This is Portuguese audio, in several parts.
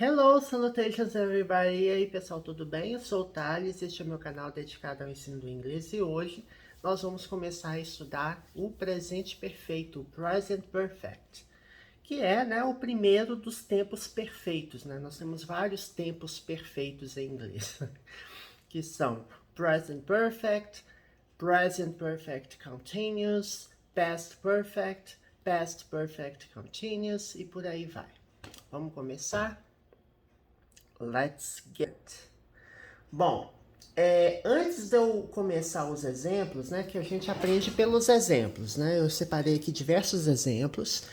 Hello, salutations everybody! E aí pessoal, tudo bem? Eu sou o Thales, este é meu canal dedicado ao ensino do inglês e hoje nós vamos começar a estudar o presente perfeito, o Present Perfect, que é, o primeiro dos tempos perfeitos, né? Nós temos vários tempos perfeitos em inglês, que são Present Perfect Continuous, Past Perfect Continuous e por aí vai. Vamos começar? Let's get. Bom, antes de eu começar os exemplos, né, que a gente aprende pelos exemplos, né? Eu separei aqui diversos exemplos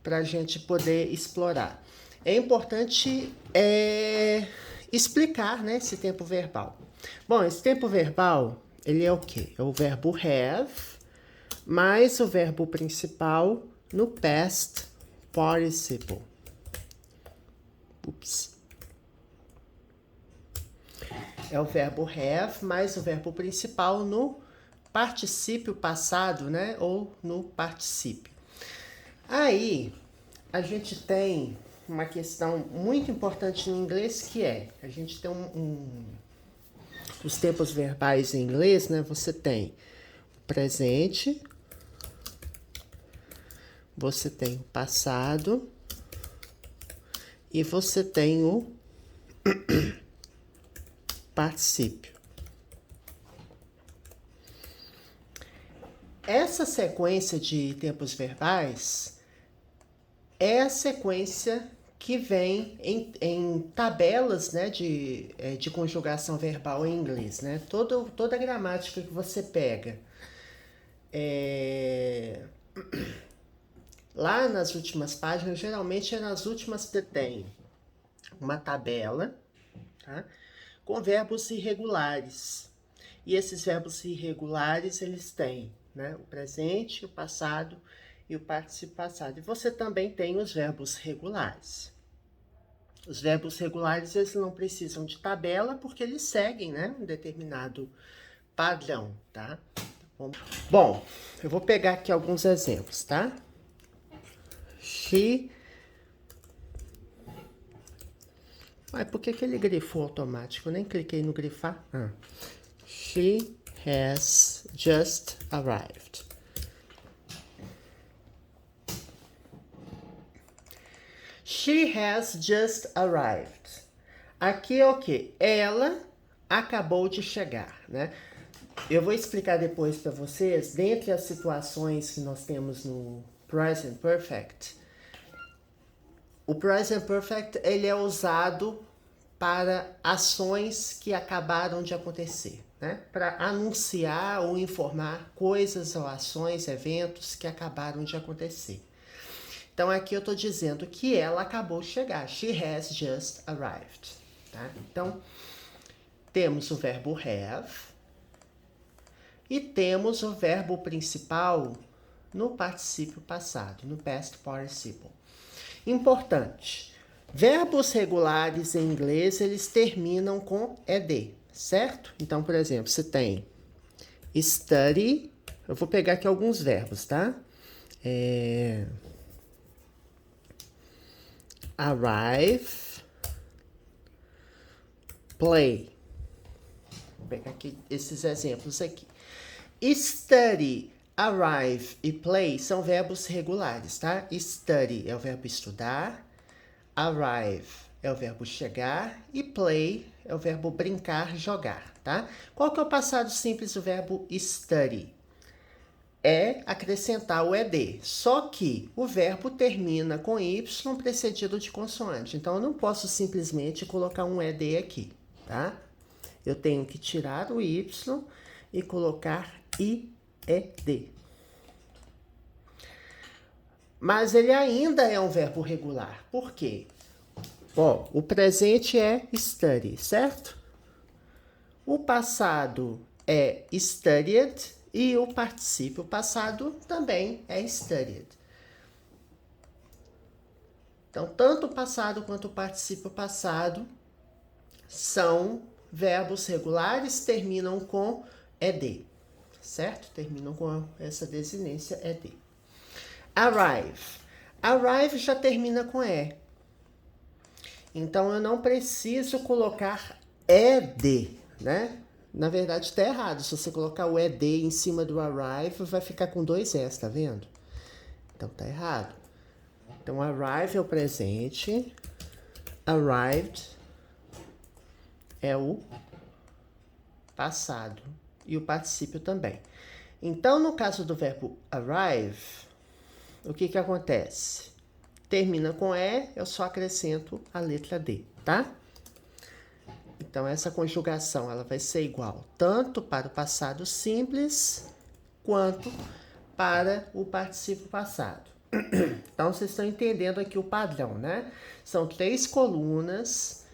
para a gente poder explorar. É importante explicar, né, esse tempo verbal. Bom, esse tempo verbal, ele é o quê? É o verbo have mais o verbo principal no past participle. Ups. É o verbo have mais o verbo principal no particípio passado, né? Ou no particípio. Aí, a gente tem uma questão muito importante no inglês que é, a gente tem os tempos verbais em inglês, né? Você tem o presente, você tem o passado e você tem o particípio. Essa sequência de tempos verbais é a sequência que vem em tabelas, né, de conjugação verbal em inglês. Né? Toda a gramática que você pega lá nas últimas páginas, geralmente nas últimas tem uma tabela, tá? Com verbos irregulares. E esses verbos irregulares, eles têm, né, o presente, o passado e o participio passado. E você também tem os verbos regulares. Os verbos regulares, eles não precisam de tabela porque eles seguem, né, um determinado padrão, tá? Bom, eu vou pegar aqui alguns exemplos, tá? Mas por que ele grifou automático? Eu nem cliquei no grifar. She has just arrived. She has just arrived. Aqui é o quê? Ela acabou de chegar, né? Eu vou explicar depois para vocês, dentre as situações que nós temos no Present Perfect, o Present Perfect ele é usado para ações que acabaram de acontecer, né? Para anunciar ou informar coisas ou ações, eventos que acabaram de acontecer. Então aqui eu estou dizendo que ela acabou de chegar. She has just arrived. Tá? Então temos o verbo have e temos o verbo principal no particípio passado, no past participle. Importante. Verbos regulares em inglês, eles terminam com ed, certo? Então, por exemplo, você tem study. Eu vou pegar aqui alguns verbos, tá? Arrive, play. Vou pegar aqui esses exemplos aqui. Study, arrive e play são verbos regulares, tá? Study é o verbo estudar, arrive é o verbo chegar e play é o verbo brincar, jogar, tá? Qual que é o passado simples do verbo study? É acrescentar o ed, só que o verbo termina com y precedido de consoante. Então, eu não posso simplesmente colocar um ed aqui, tá? Eu tenho que tirar o y e colocar ied. Mas ele ainda é um verbo regular. Por quê? Ó, o presente é study, certo? O passado é studied e o particípio passado também é studied. Então, tanto o passado quanto o particípio passado são verbos regulares, terminam com ed, certo? Terminam com essa desinência ed. Arrive. Arrive já termina com e. Então, eu não preciso colocar ED, né? Na verdade, está errado. Se você colocar o ED em cima do arrive, vai ficar com 2 S, tá vendo? Então, tá errado. Então, arrive é o presente. Arrived é o passado. E o particípio também. Então, no caso do verbo arrive, o que acontece? Termina com E, eu só acrescento a letra D, tá? Então, essa conjugação ela vai ser igual tanto para o passado simples quanto para o particípio passado. Então, vocês estão entendendo aqui o padrão, né? São 3 colunas,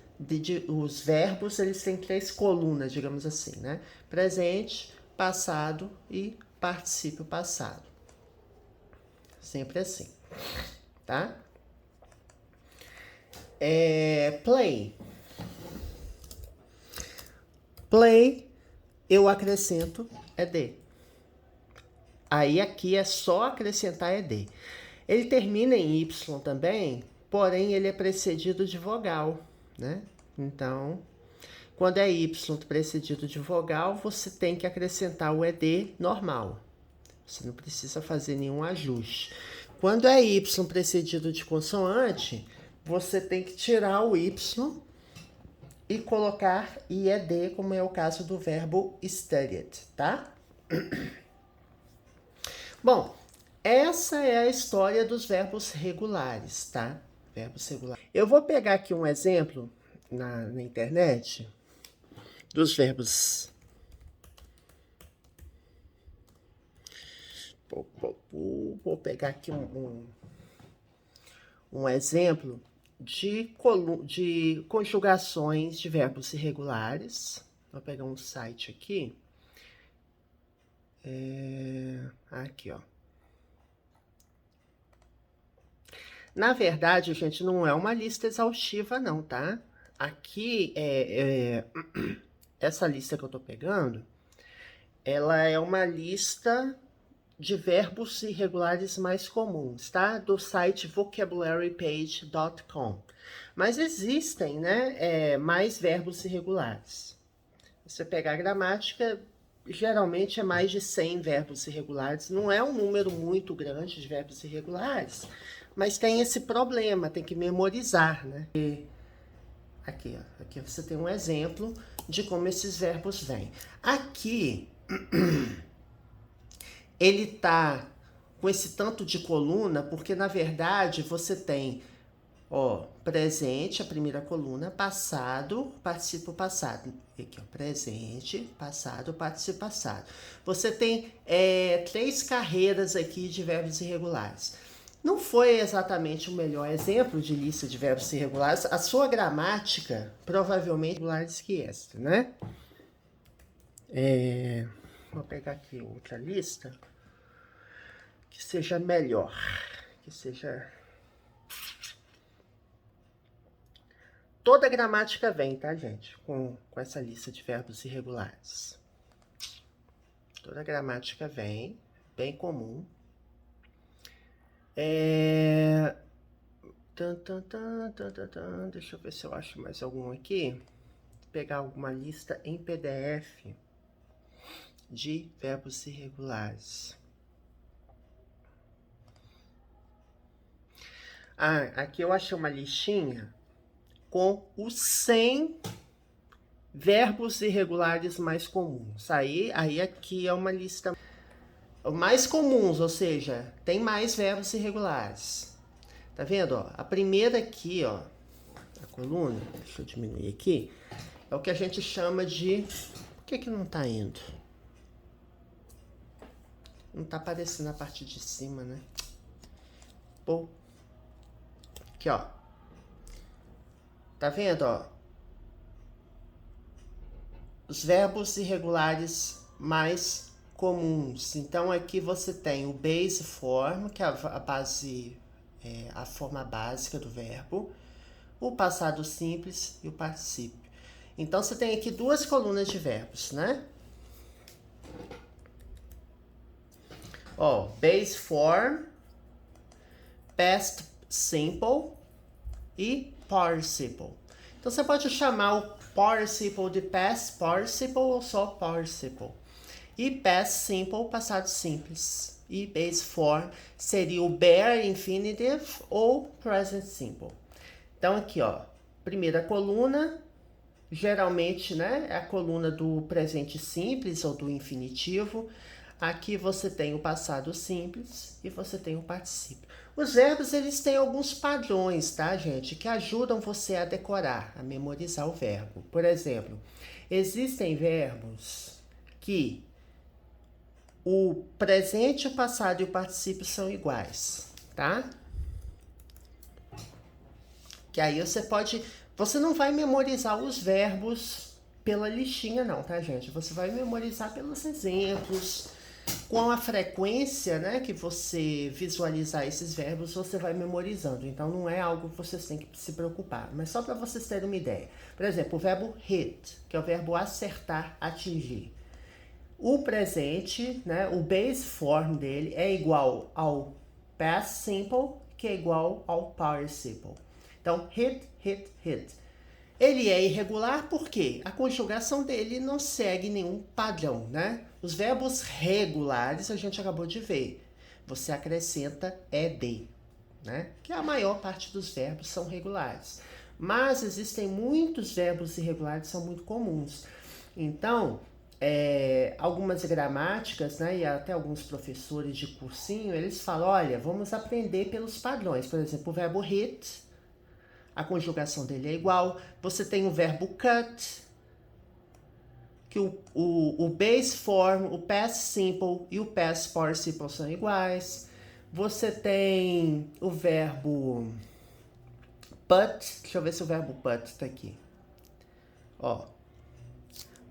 os verbos eles têm 3 colunas, digamos assim, né? Presente, passado e particípio passado. Sempre assim, tá? Play. Play, eu acrescento ED. Aí aqui é só acrescentar ED. Ele termina em Y também, porém ele é precedido de vogal, né? Então, quando é Y precedido de vogal, você tem que acrescentar o ED normal. Você não precisa fazer nenhum ajuste. Quando é Y precedido de consoante, você tem que tirar o Y e colocar IED, como é o caso do verbo studied, tá? Bom, essa é a história dos verbos regulares, tá? Verbos regulares. Eu vou pegar aqui um exemplo na internet dos verbos. Vou pegar aqui um exemplo de conjugações de verbos irregulares. Vou pegar um site aqui. Aqui, ó. Na verdade, gente, não é uma lista exaustiva, não, tá? Aqui, essa lista que eu tô pegando, ela é uma lista de verbos irregulares mais comuns, tá? Do site vocabularypage.com. Mas existem, né, mais verbos irregulares. Você pegar a gramática, geralmente é mais de 100 verbos irregulares. Não é um número muito grande de verbos irregulares, mas tem esse problema, tem que memorizar, né? Aqui, ó, aqui você tem um exemplo de como esses verbos vêm. Aqui, ele tá com esse tanto de coluna, porque na verdade você tem, ó, presente, a primeira coluna, passado, participo passado. Aqui, ó, presente, passado, participo passado. Você tem 3 carreiras aqui de verbos irregulares. Não foi exatamente o melhor exemplo de lista de verbos irregulares. A sua gramática provavelmente irregulares que esta, né? Vou pegar aqui outra lista que seja melhor, que seja... Toda a gramática vem, tá, gente? Com essa lista de verbos irregulares. Toda a gramática vem, bem comum. Deixa eu ver se eu acho mais algum aqui. Vou pegar alguma lista em PDF de verbos irregulares. Aqui eu achei uma listinha com os 100 verbos irregulares mais comuns. Aí aqui é uma lista mais comuns, ou seja, tem mais verbos irregulares. Tá vendo, ó? A primeira aqui, ó, a coluna, deixa eu diminuir aqui, é o que a gente chama de... Por que não tá indo? Não tá aparecendo a parte de cima, né? Pô. Aqui, ó. Tá vendo, ó? Os verbos irregulares mais comuns. Então, aqui você tem o base form, que é a base, a forma básica do verbo, o passado simples e o particípio. Então, você tem aqui 2 colunas de verbos, né? Ó, base form, past simple e participle. Então, você pode chamar o participle de past participle ou só participle. E past simple, passado simples. E base form seria o bare infinitive ou present simple. Então, aqui, ó, primeira coluna, geralmente, né, é a coluna do presente simples ou do infinitivo. Aqui você tem o passado simples e você tem o particípio. Os verbos, eles têm alguns padrões, tá, gente, que ajudam você a decorar, a memorizar o verbo. Por exemplo, existem verbos que o presente, o passado e o particípio são iguais, tá? Que aí você não vai memorizar os verbos pela listinha não, tá, gente? Você vai memorizar pelos exemplos, com a frequência, né, que você visualizar esses verbos, você vai memorizando. Então, não é algo que vocês têm que se preocupar. Mas só para vocês terem uma ideia. Por exemplo, o verbo hit, que é o verbo acertar, atingir. O presente, né, o base form dele é igual ao past simple, que é igual ao participle. Então, hit, hit, hit. Ele é irregular porque a conjugação dele não segue nenhum padrão, né? Os verbos regulares a gente acabou de ver. Você acrescenta ed, né? Que a maior parte dos verbos são regulares. Mas existem muitos verbos irregulares que são muito comuns. Então, algumas gramáticas, né, e até alguns professores de cursinho, eles falam, olha, vamos aprender pelos padrões. Por exemplo, o verbo hit, a conjugação dele é igual. Você tem o verbo cut, que o base form, o past simple e o past participle são iguais. Você tem o verbo put, deixa eu ver se o verbo put está aqui. Ó,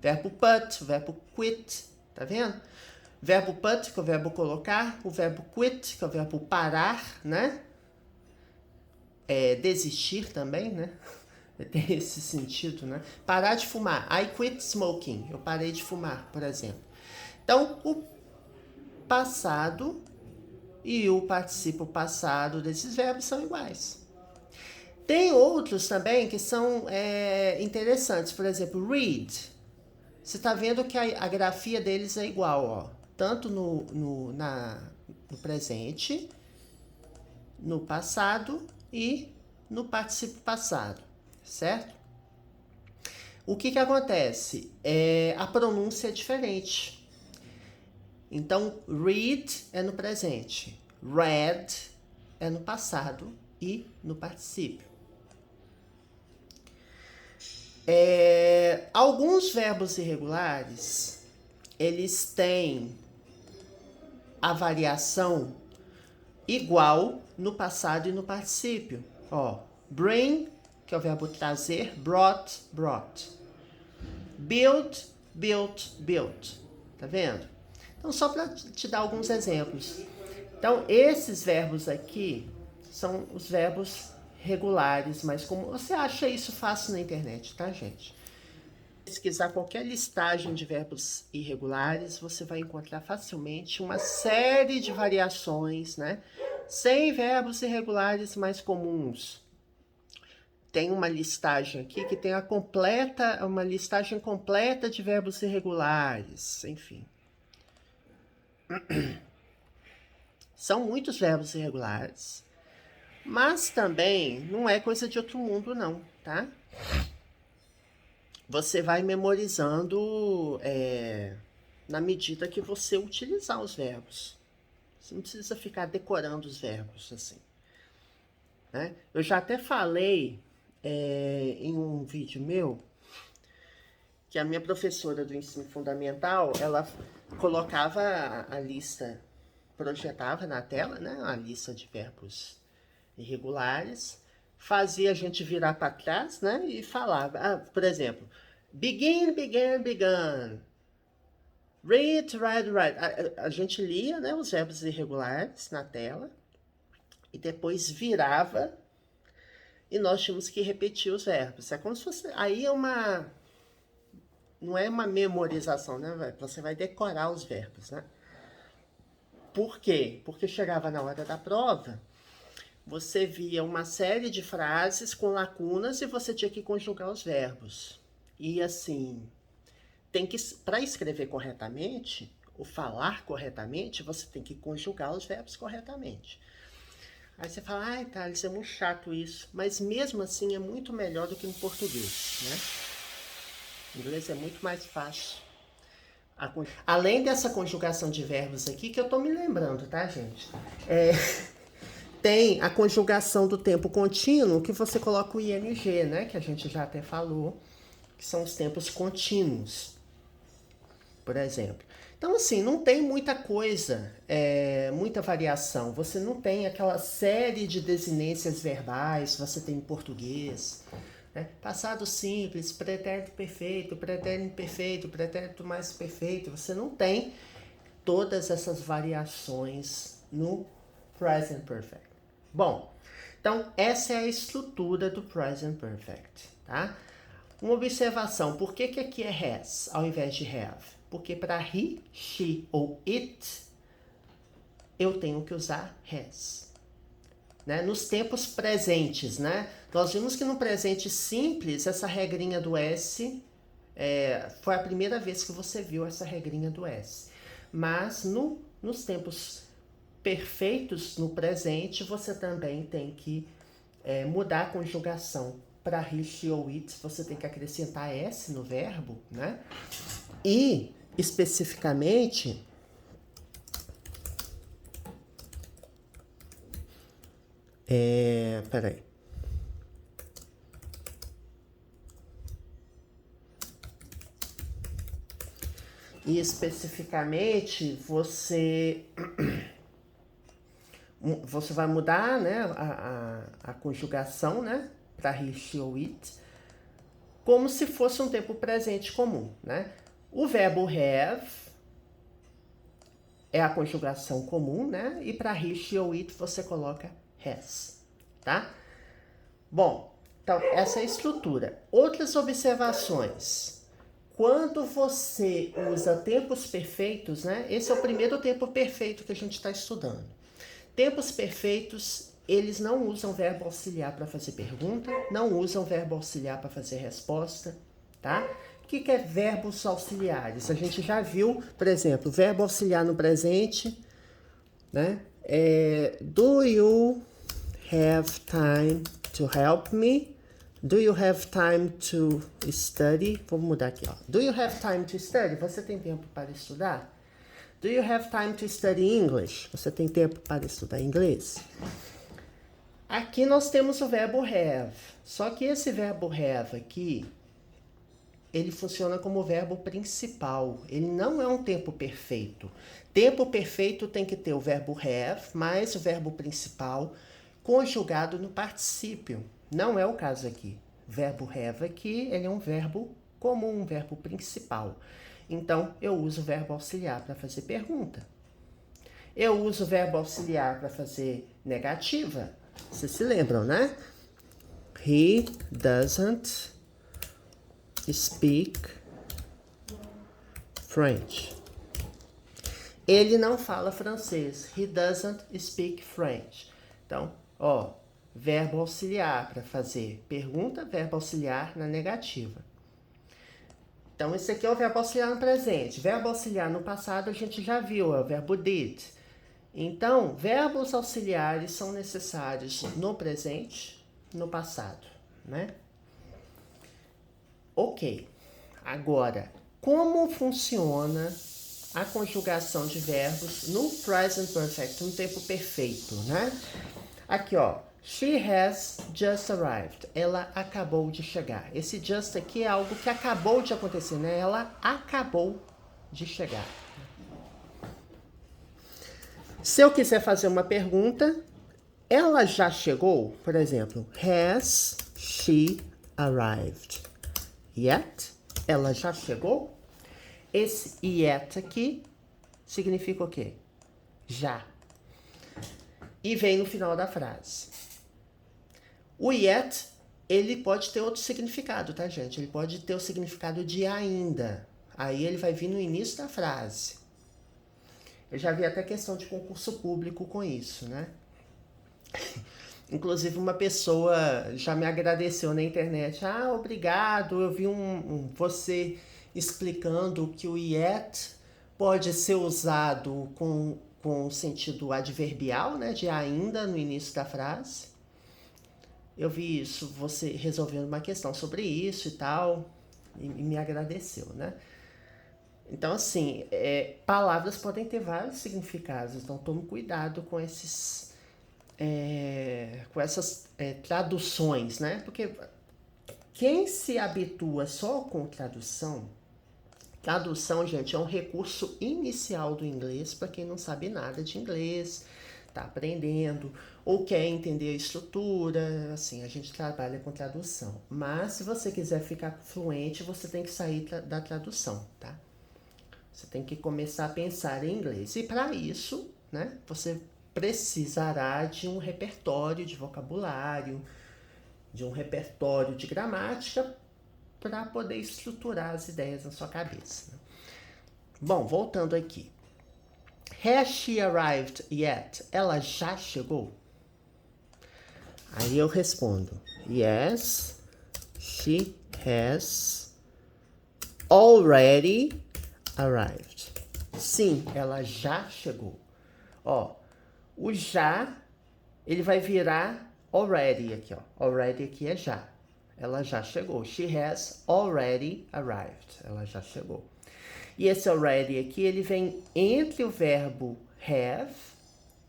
verbo put, o verbo quit, tá vendo? Verbo put, que é o verbo colocar, o verbo quit, que é o verbo parar, né? Desistir também, né? Tem esse sentido, né? Parar de fumar. I quit smoking. Eu parei de fumar, por exemplo. Então, o passado e o particípio passado desses verbos são iguais. Tem outros também que são interessantes. Por exemplo, read. Você está vendo que a grafia deles é igual, ó. Tanto no presente, no passado e no particípio passado, certo? O que acontece? A pronúncia é diferente. Então, read é no presente, read é no passado e no particípio. Alguns verbos irregulares, eles têm a variação igual no passado e no particípio. Ó, bring, que é o verbo trazer, brought, brought. Build, built, built. Tá vendo? Então, só para te dar alguns exemplos. Então, esses verbos aqui são os verbos regulares, mas como você acha isso fácil na internet, tá, gente? Pesquisar qualquer listagem de verbos irregulares, você vai encontrar facilmente uma série de variações, né? 100 verbos irregulares mais comuns. Tem uma listagem aqui que tem uma listagem completa de verbos irregulares, enfim. São muitos verbos irregulares, mas também não é coisa de outro mundo não, tá? Você vai memorizando na medida que você utilizar os verbos. Você não precisa ficar decorando os verbos assim, né? Eu já até falei em um vídeo meu que a minha professora do ensino fundamental, ela colocava a lista, projetava na tela, né, a lista de verbos irregulares, fazia a gente virar para trás, né, e falava, por exemplo, begin, began, begun, read, read, read. A gente lia, né, os verbos irregulares na tela e depois virava e nós tínhamos que repetir os verbos. É como se fosse, aí não é uma memorização, né? Você vai decorar os verbos, né? Por quê? Porque chegava na hora da prova, você via uma série de frases com lacunas e você tinha que conjugar os verbos. E assim, para escrever corretamente, ou falar corretamente, você tem que conjugar os verbos corretamente. Aí você fala, ai, Thales, é muito chato isso. Mas mesmo assim é muito melhor do que no português, né? O inglês é muito mais fácil. Além dessa conjugação de verbos aqui, que eu tô me lembrando, tá, gente? Tem a conjugação do tempo contínuo, que você coloca o ing, né? Que a gente já até falou, que são os tempos contínuos, por exemplo. Então, assim, não tem muita coisa, muita variação. Você não tem aquela série de desinências verbais que você tem em português. Né? Passado simples, pretérito perfeito, pretérito imperfeito, pretérito mais perfeito. Você não tem todas essas variações no present perfect. Bom, então essa é a estrutura do present perfect, tá? Uma observação, por que aqui é has ao invés de have? Porque para he, she ou it, eu tenho que usar has. Né? Nos tempos presentes, né? Nós vimos que no presente simples, essa regrinha do S, foi a primeira vez que você viu essa regrinha do S. Mas nos tempos perfeitos, no presente, você também tem que mudar a conjugação. Para he, she ou it, você tem que acrescentar S no verbo, né? E, especificamente, peraí. E, especificamente, você vai mudar, né, a conjugação, né, para he, she ou it, como se fosse um tempo presente comum, né? O verbo have é a conjugação comum, né? E para he, she ou it você coloca has, tá? Bom, então essa é a estrutura. Outras observações. Quando você usa tempos perfeitos, né? Esse é o primeiro tempo perfeito que a gente está estudando. Tempos perfeitos, eles não usam verbo auxiliar para fazer pergunta, não usam verbo auxiliar para fazer resposta, tá? O que é verbos auxiliares? A gente já viu, por exemplo, verbo auxiliar no presente, né? Do you have time to help me? Do you have time to study? Vou mudar aqui, ó. Do you have time to study? Você tem tempo para estudar? Do you have time to study English? Você tem tempo para estudar inglês? Aqui nós temos o verbo have. Só que esse verbo have aqui, ele funciona como verbo principal. Ele não é um tempo perfeito. Tempo perfeito tem que ter o verbo have mais o verbo principal conjugado no particípio. Não é o caso aqui. Verbo have aqui, ele é um verbo comum, um verbo principal. Então, eu uso o verbo auxiliar para fazer pergunta. Eu uso o verbo auxiliar para fazer negativa. Vocês se lembram, né? He doesn't speak French. Ele não fala francês. He doesn't speak French. Então, ó, verbo auxiliar para fazer pergunta, verbo auxiliar na negativa. Então, esse aqui é o verbo auxiliar no presente. Verbo auxiliar no passado a gente já viu, é o verbo did. Então, verbos auxiliares são necessários no presente, no passado, né? Ok. Agora, como funciona a conjugação de verbos no present perfect, no tempo perfeito, né? Aqui, ó. She has just arrived. Ela acabou de chegar. Esse just aqui é algo que acabou de acontecer, né? Ela acabou de chegar. Se eu quiser fazer uma pergunta, ela já chegou? Por exemplo, has she arrived yet? Ela já chegou? Esse yet aqui significa o quê? Já. E vem no final da frase. O yet, ele pode ter outro significado, tá, gente? Ele pode ter o significado de ainda. Aí ele vai vir no início da frase. Eu já vi até questão de concurso público com isso, né? Inclusive uma pessoa já me agradeceu na internet. Ah, obrigado, eu vi você explicando que o yet pode ser usado com sentido adverbial, né, de ainda no início da frase. Eu vi isso, você resolvendo uma questão sobre isso e tal, e me agradeceu, né? Então, assim, palavras podem ter vários significados, então tome cuidado com essas traduções, né? Porque quem se habitua só com tradução, gente, é um recurso inicial do inglês para quem não sabe nada de inglês, tá aprendendo, ou quer entender a estrutura, assim, a gente trabalha com tradução. Mas se você quiser ficar fluente, você tem que sair da tradução, tá? Você tem que começar a pensar em inglês. E para isso, né, você precisará de um repertório de vocabulário, de um repertório de gramática para poder estruturar as ideias na sua cabeça. Bom, voltando aqui. Has she arrived yet? Ela já chegou? Aí eu respondo: Yes, she has already arrived. Sim, ela já chegou. Ó, o já, ele vai virar already aqui, ó. Already aqui é já. Ela já chegou. She has already arrived. Ela já chegou. E esse already aqui, ele vem entre o verbo have,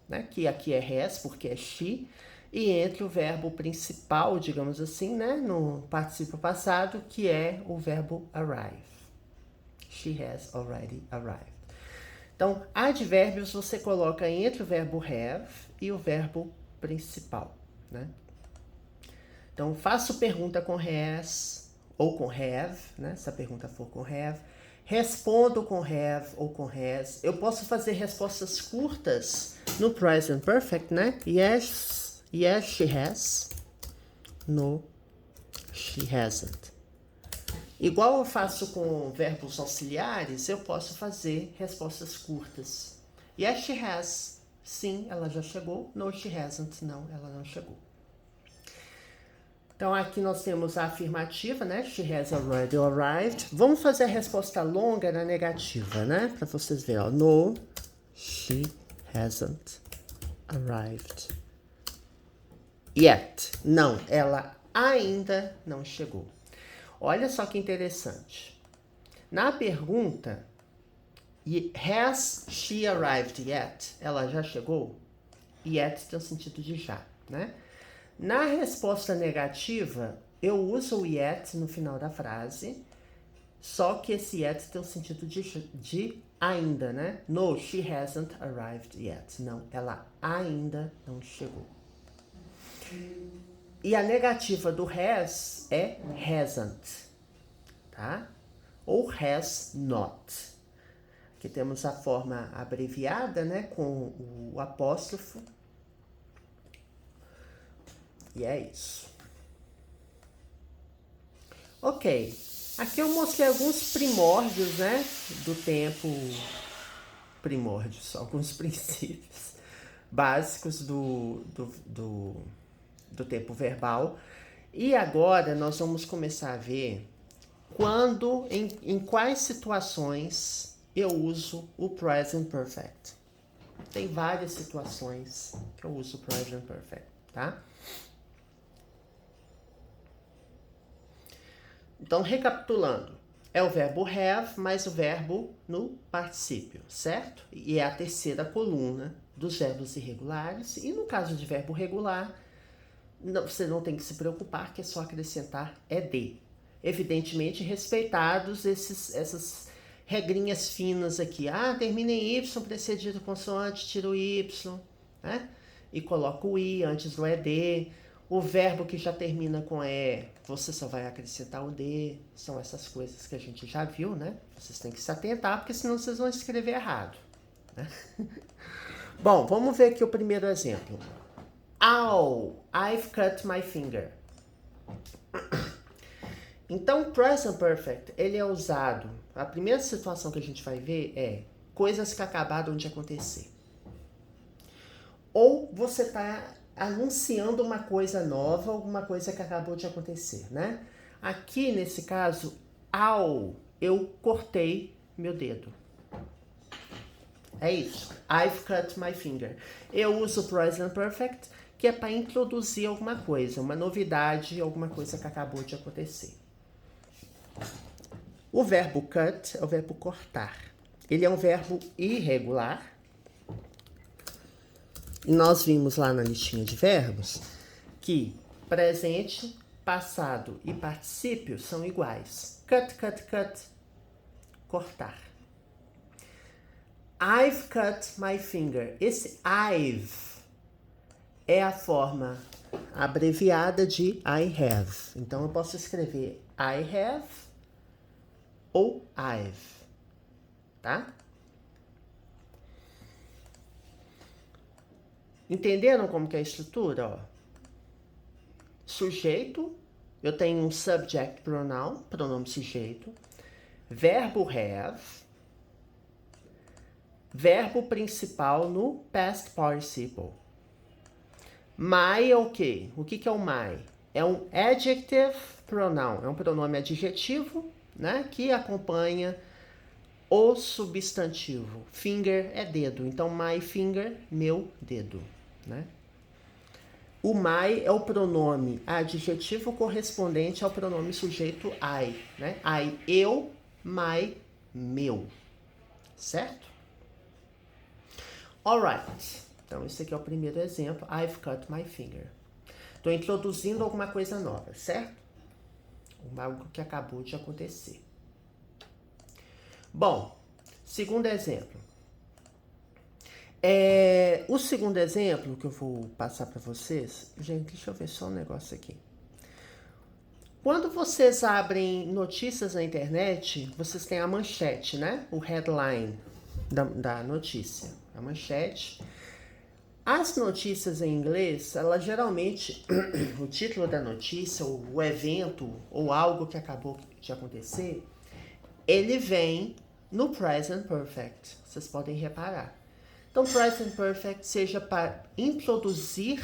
né, que aqui é has, porque é she, e entre o verbo principal, digamos assim, né, no particípio passado, que é o verbo arrive. She has already arrived. Então, advérbios você coloca entre o verbo have e o verbo principal, né? Então, faço pergunta com has ou com have, né? Se a pergunta for com have. Respondo com have ou com has. Eu posso fazer respostas curtas no present perfect, né? Yes, yes, she has. No, she hasn't. Igual eu faço com verbos auxiliares, eu posso fazer respostas curtas. Yes, she has. Sim, ela já chegou. No, she hasn't. Não, ela não chegou. Então, aqui nós temos a afirmativa, né? She has already arrived. Vamos fazer a resposta longa na negativa, né? Para vocês verem, ó. No, she hasn't arrived yet. Não, ela ainda não chegou. Olha só que interessante. Na pergunta, has she arrived yet? Ela já chegou? Yet tem o sentido de já, né? Na resposta negativa, eu uso o yet no final da frase, só que esse yet tem o sentido de ainda, né? No, she hasn't arrived yet. Não, ela ainda não chegou. E a negativa do has é hasn't, tá? Ou has not. Aqui temos a forma abreviada, né? Com o apóstrofo. E é isso. Ok. Aqui eu mostrei alguns primórdios, né? Do tempo. Primórdios, alguns princípios básicos do tempo verbal. E agora nós vamos começar a ver em quais situações eu uso o present perfect. Tem várias situações que eu uso o present perfect, tá? Então, recapitulando, é o verbo have mais o verbo no particípio, certo? E é a terceira coluna dos verbos irregulares. E no caso de verbo regular, você não tem que se preocupar, que é só acrescentar ed. Evidentemente, respeitados essas regrinhas finas aqui. Ah, termina em y, precedido consoante, tira o y, né? E coloca o i antes do ed. O verbo que já termina com e, você só vai acrescentar o d. São essas coisas que a gente já viu, né? Vocês têm que se atentar, porque senão vocês vão escrever errado, né? Bom, vamos ver aqui o primeiro exemplo. Ow, I've cut my finger. Então, present perfect, ele é usado. A primeira situação que a gente vai ver é coisas que acabaram de acontecer. Ou você está anunciando uma coisa nova, alguma coisa que acabou de acontecer, né? Aqui, nesse caso, eu cortei meu dedo. É isso. I've cut my finger. Eu uso o present perfect, que é para introduzir alguma coisa, uma novidade, alguma coisa que acabou de acontecer. O verbo cut é o verbo cortar. Ele é um verbo irregular. E nós vimos lá na listinha de verbos que presente, passado e particípio são iguais. Cut, cut, cut. Cortar. I've cut my finger. Esse I've é a forma abreviada de I have. Então eu posso escrever I have ou I've, tá? Entenderam como que é a estrutura? Ó? Sujeito, eu tenho um subject pronoun, pronome sujeito, verbo have, verbo principal no past participle. My é o quê? O que é o my? É um adjective pronoun, é um pronome adjetivo, né, que acompanha o substantivo. Finger é dedo, então my finger, meu dedo, né? O my é o pronome adjetivo correspondente ao pronome sujeito I, né? I, eu, my, meu, certo? Alright, então esse aqui é o primeiro exemplo, I've cut my finger. Estou introduzindo alguma coisa nova, certo? Algo que acabou de acontecer. Bom, segundo exemplo. O segundo exemplo que eu vou passar para vocês... Gente, deixa eu ver só um negócio aqui. Quando vocês abrem notícias na internet, vocês têm a manchete, né? O headline da notícia. A manchete. As notícias em inglês, ela geralmente, o título da notícia, ou o evento, ou algo que acabou de acontecer, ele vem no present perfect. Vocês podem reparar. Então, present perfect seja para introduzir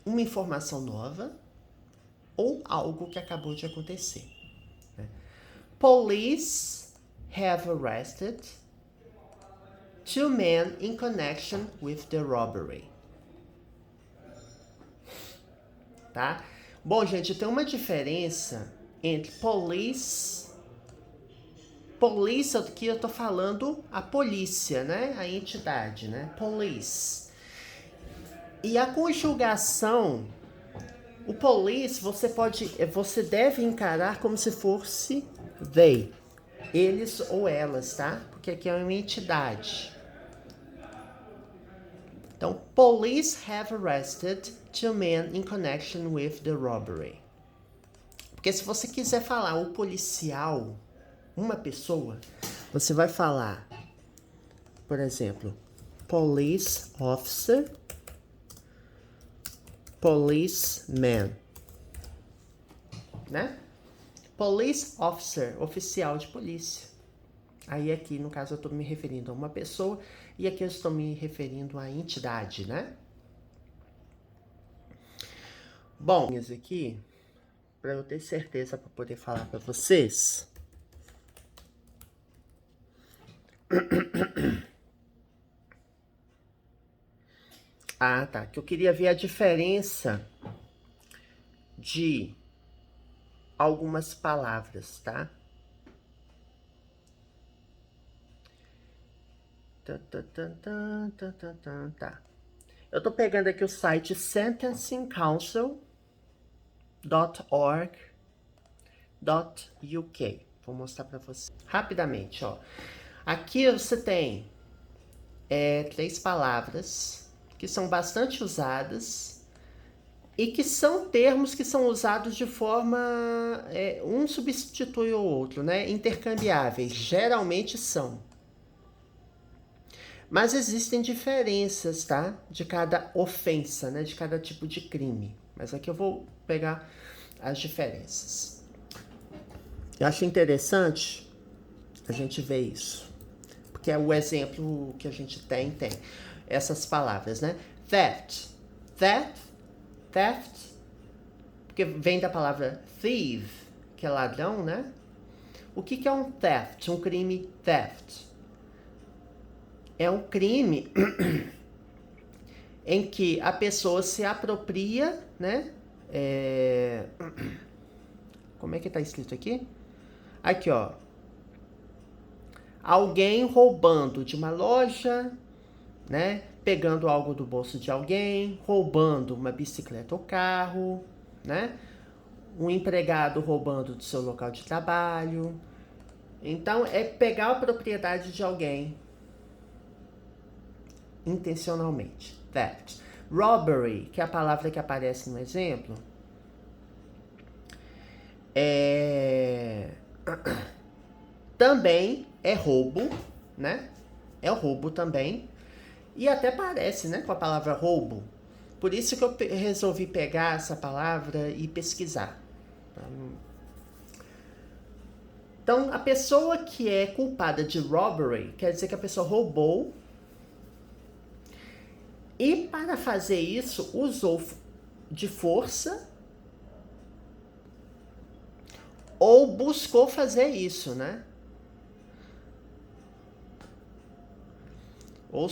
uma informação nova ou algo que acabou de acontecer. Police have arrested 2 men in connection with the robbery. Tá? Bom, gente, tem uma diferença entre police... Polícia, aqui eu tô falando a polícia, né? A entidade, né? Police. E a conjugação, o police, você deve encarar como se fosse they, eles ou elas, tá? Porque aqui é uma entidade. Então, police have arrested 2 men in connection with the robbery. Porque se você quiser falar o policial, uma pessoa, você vai falar, por exemplo, police officer, policeman, né? Police officer, oficial de polícia. Aí aqui, no caso, eu estou me referindo a uma pessoa e aqui eu estou me referindo à entidade, né? Bom, aqui, para eu ter certeza para poder falar para vocês. Ah, tá. Que eu queria ver a diferença de algumas palavras, tá? Tá. Eu tô pegando aqui o site sentencingcouncil.org.uk. Vou mostrar para você rapidamente, ó. Aqui você tem 3 palavras que são bastante usadas e que são termos que são usados de forma... um substitui o outro, né? Intercambiáveis, geralmente são. Mas existem diferenças, tá? De cada ofensa, né? De cada tipo de crime. Mas aqui eu vou pegar as diferenças. Eu acho interessante a gente ver isso. Porque é o exemplo que a gente tem essas palavras, né? Theft. theft, porque vem da palavra thief, que é ladrão, né? O que é um theft? Um crime theft. É um crime em que a pessoa se apropria, né? Como é que tá escrito aqui? Aqui, ó. Alguém roubando de uma loja, né? Pegando algo do bolso de alguém, roubando uma bicicleta ou carro, né? Um empregado roubando do seu local de trabalho. Então, é pegar a propriedade de alguém intencionalmente. Theft. Robbery, que é a palavra que aparece no exemplo, também é roubo, né? É roubo também. E até parece, né, com a palavra roubo. Por isso que eu resolvi pegar essa palavra e pesquisar. Então, a pessoa que é culpada de robbery quer dizer que a pessoa roubou e, para fazer isso, usou de força ou buscou fazer isso, né? Ou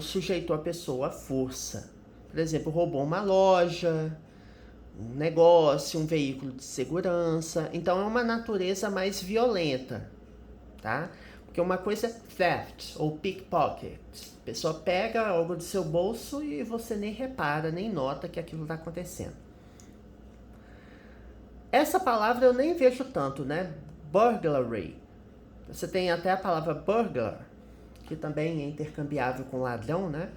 sujeitou a pessoa à força. Por exemplo, roubou uma loja, um negócio, um veículo de segurança. Então é uma natureza mais violenta, tá? Porque uma coisa é theft ou pickpocket. A pessoa pega algo do seu bolso e você nem repara, nem nota que aquilo está acontecendo. Essa palavra eu nem vejo tanto, né? Burglary. Você tem até a palavra burglar, que também é intercambiável com ladrão, né?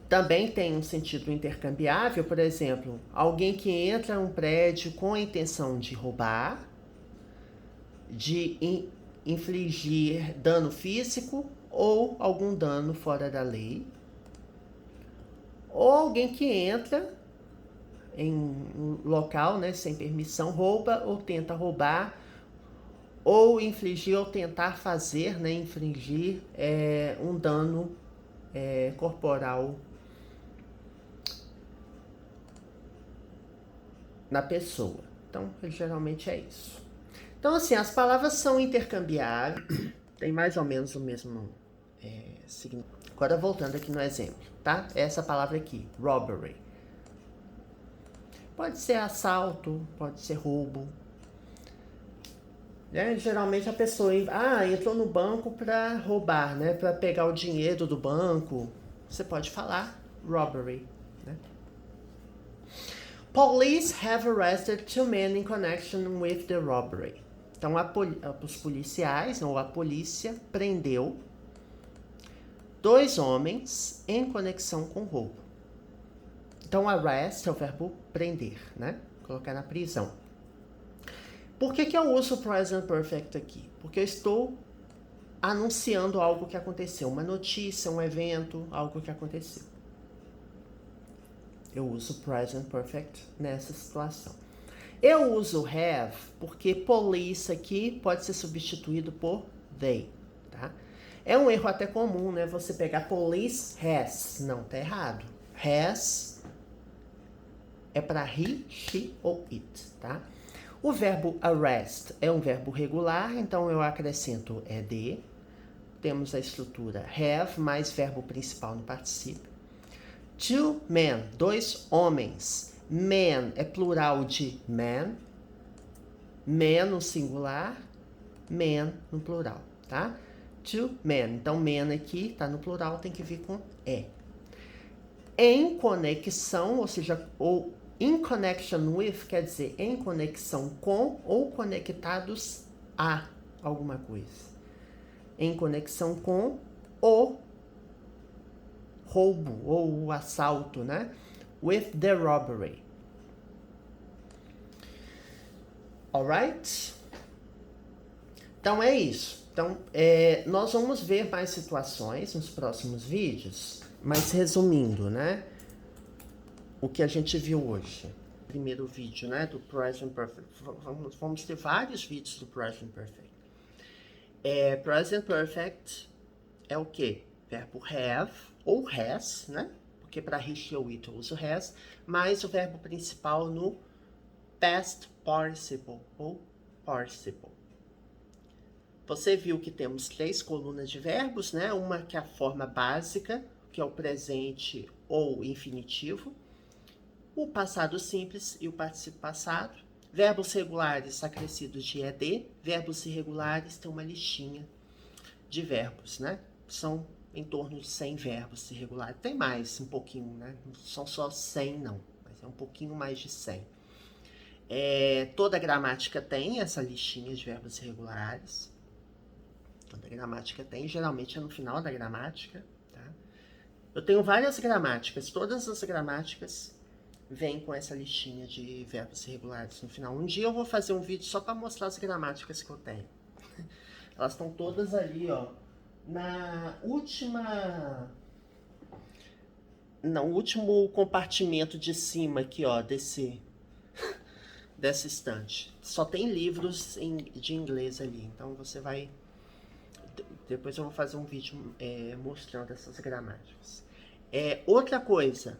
Também tem um sentido intercambiável, por exemplo, alguém que entra num prédio com a intenção de roubar, de infligir dano físico ou algum dano fora da lei, ou alguém que entra em um local, né, sem permissão, rouba ou tenta roubar, ou infligir ou tentar fazer, né, infligir um dano corporal na pessoa. Então, geralmente é isso. Então, assim, as palavras são intercambiáveis, tem mais ou menos o mesmo significado. Agora, voltando aqui no exemplo, tá? Essa palavra aqui, robbery. Pode ser assalto, pode ser roubo. Geralmente a pessoa entrou no banco para roubar, né? Para pegar o dinheiro do banco. Você pode falar robbery, né? Police have arrested 2 men in connection with the robbery. Então, os policiais, ou a polícia, prendeu 2 homens em conexão com roubo. Então, arrest é o verbo prender, né? Colocar na prisão. Por que eu uso o present perfect aqui? Porque eu estou anunciando algo que aconteceu, uma notícia, um evento, algo que aconteceu. Eu uso present perfect nessa situação. Eu uso have porque police aqui pode ser substituído por they, tá? É um erro até comum, né? Você pegar police has. Não, tá errado. Has é para he, she ou it, tá? O verbo arrest é um verbo regular, então eu acrescento ed. Temos a estrutura have mais verbo principal no particípio. 2 men, 2 homens. Man é plural de man. Man no singular, man no plural, tá? 2 men. Então, man aqui tá no plural, tem que vir com e. Em conexão, ou seja, ou in connection with, quer dizer em conexão com ou conectados a alguma coisa. Em conexão com o roubo ou o assalto, né? With the robbery. Alright? Então é isso. Então, nós vamos ver mais situações nos próximos vídeos, mas resumindo, né? O que a gente viu hoje. Primeiro vídeo, né? Do Present Perfect. Vamos ter vários vídeos do Present Perfect. Present Perfect é o quê? Verbo have ou has, né? porque para he, she ou it eu uso has, mas o verbo principal no past participle ou participle. Você viu que temos 3 colunas de verbos, né? Uma que é a forma básica, que é o presente ou infinitivo, o passado simples e o particípio passado. Verbos regulares acrescidos de ed, verbos irregulares tem uma listinha de verbos, né? São em torno de 100 verbos irregulares. Tem mais, um pouquinho, né? Não são só 100, não, mas é um pouquinho mais de 100. Toda gramática tem essa listinha de verbos irregulares. Toda gramática tem, geralmente é no final da gramática, tá? Eu tenho várias gramáticas, todas as gramáticas vêm com essa listinha de verbos irregulares no final. Um dia eu vou fazer um vídeo só para mostrar as gramáticas que eu tenho. Elas estão todas ali, ó, no último compartimento de cima aqui, ó, dessa estante. Só tem livros de inglês ali, então você vai... Depois eu vou fazer um vídeo mostrando essas gramáticas. Outra coisa,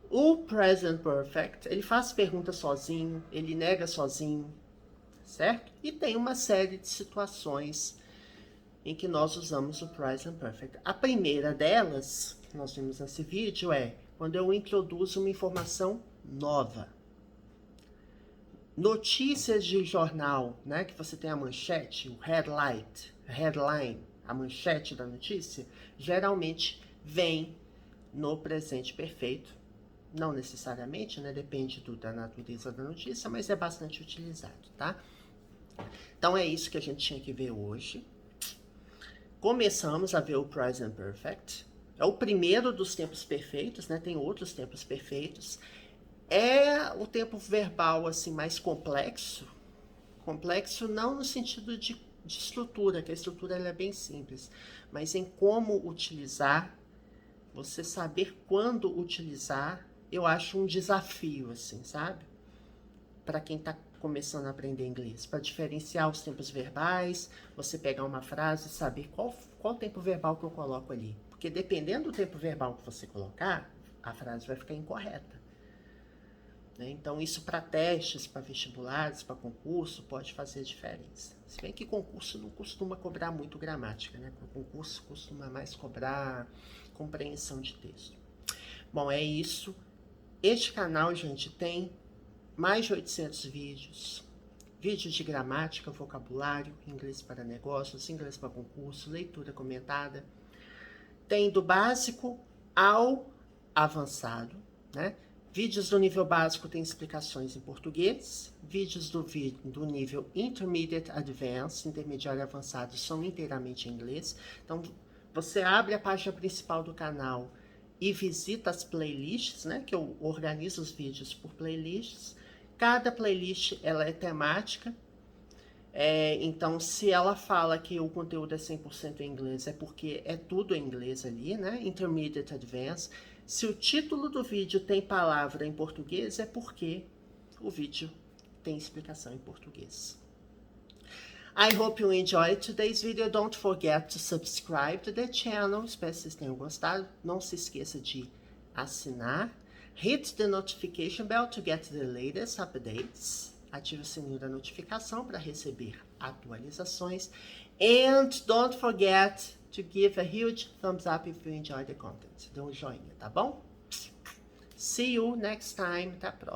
o present perfect, ele faz perguntas sozinho, ele nega sozinho, certo? E tem uma série de situações em que nós usamos o present perfect. A primeira delas, que nós vimos nesse vídeo, é quando eu introduzo uma informação nova. Notícias de jornal, né, que você tem a manchete, o headline, a manchete da notícia, geralmente vem no presente perfeito. Não necessariamente, né, depende da natureza da notícia, mas é bastante utilizado, tá? Então é isso que a gente tinha que ver hoje. Começamos a ver o present perfect. É o primeiro dos tempos perfeitos, né? Tem outros tempos perfeitos. É o tempo verbal assim mais complexo. Complexo não no sentido de estrutura, que a estrutura ela é bem simples, mas em como utilizar, você saber quando utilizar, eu acho um desafio, assim, sabe? Para quem está começando a aprender inglês, para diferenciar os tempos verbais, você pegar uma frase e saber qual tempo verbal que eu coloco ali. Porque dependendo do tempo verbal que você colocar, a frase vai ficar incorreta. Então, isso para testes, para vestibulares, para concurso, pode fazer diferença. Se bem que concurso não costuma cobrar muito gramática, né? O concurso costuma mais cobrar compreensão de texto. Bom, é isso. Este canal, gente, tem mais de 800 vídeos. Vídeos de gramática, vocabulário, inglês para negócios, inglês para concurso, leitura comentada. Tem do básico ao avançado, né? Vídeos do nível básico tem explicações em português. Vídeos do nível Intermediate Advanced, intermediário avançado, são inteiramente em inglês. Então, você abre a página principal do canal e visita as playlists, né? Que eu organizo os vídeos por playlists. Cada playlist, ela é temática. Então, se ela fala que o conteúdo é 100% em inglês, é porque é tudo em inglês ali, né? Intermediate Advanced. Se o título do vídeo tem palavra em português, é porque o vídeo tem explicação em português. I hope you enjoyed today's video. Don't forget to subscribe to the channel. Espero que vocês tenham gostado. Não se esqueça de assinar. Hit the notification bell to get the latest updates. Ative o sininho da notificação para receber atualizações. And don't forget to give a huge thumbs up if you enjoy the content. Dê um joinha, tá bom? See you next time. Até a próxima.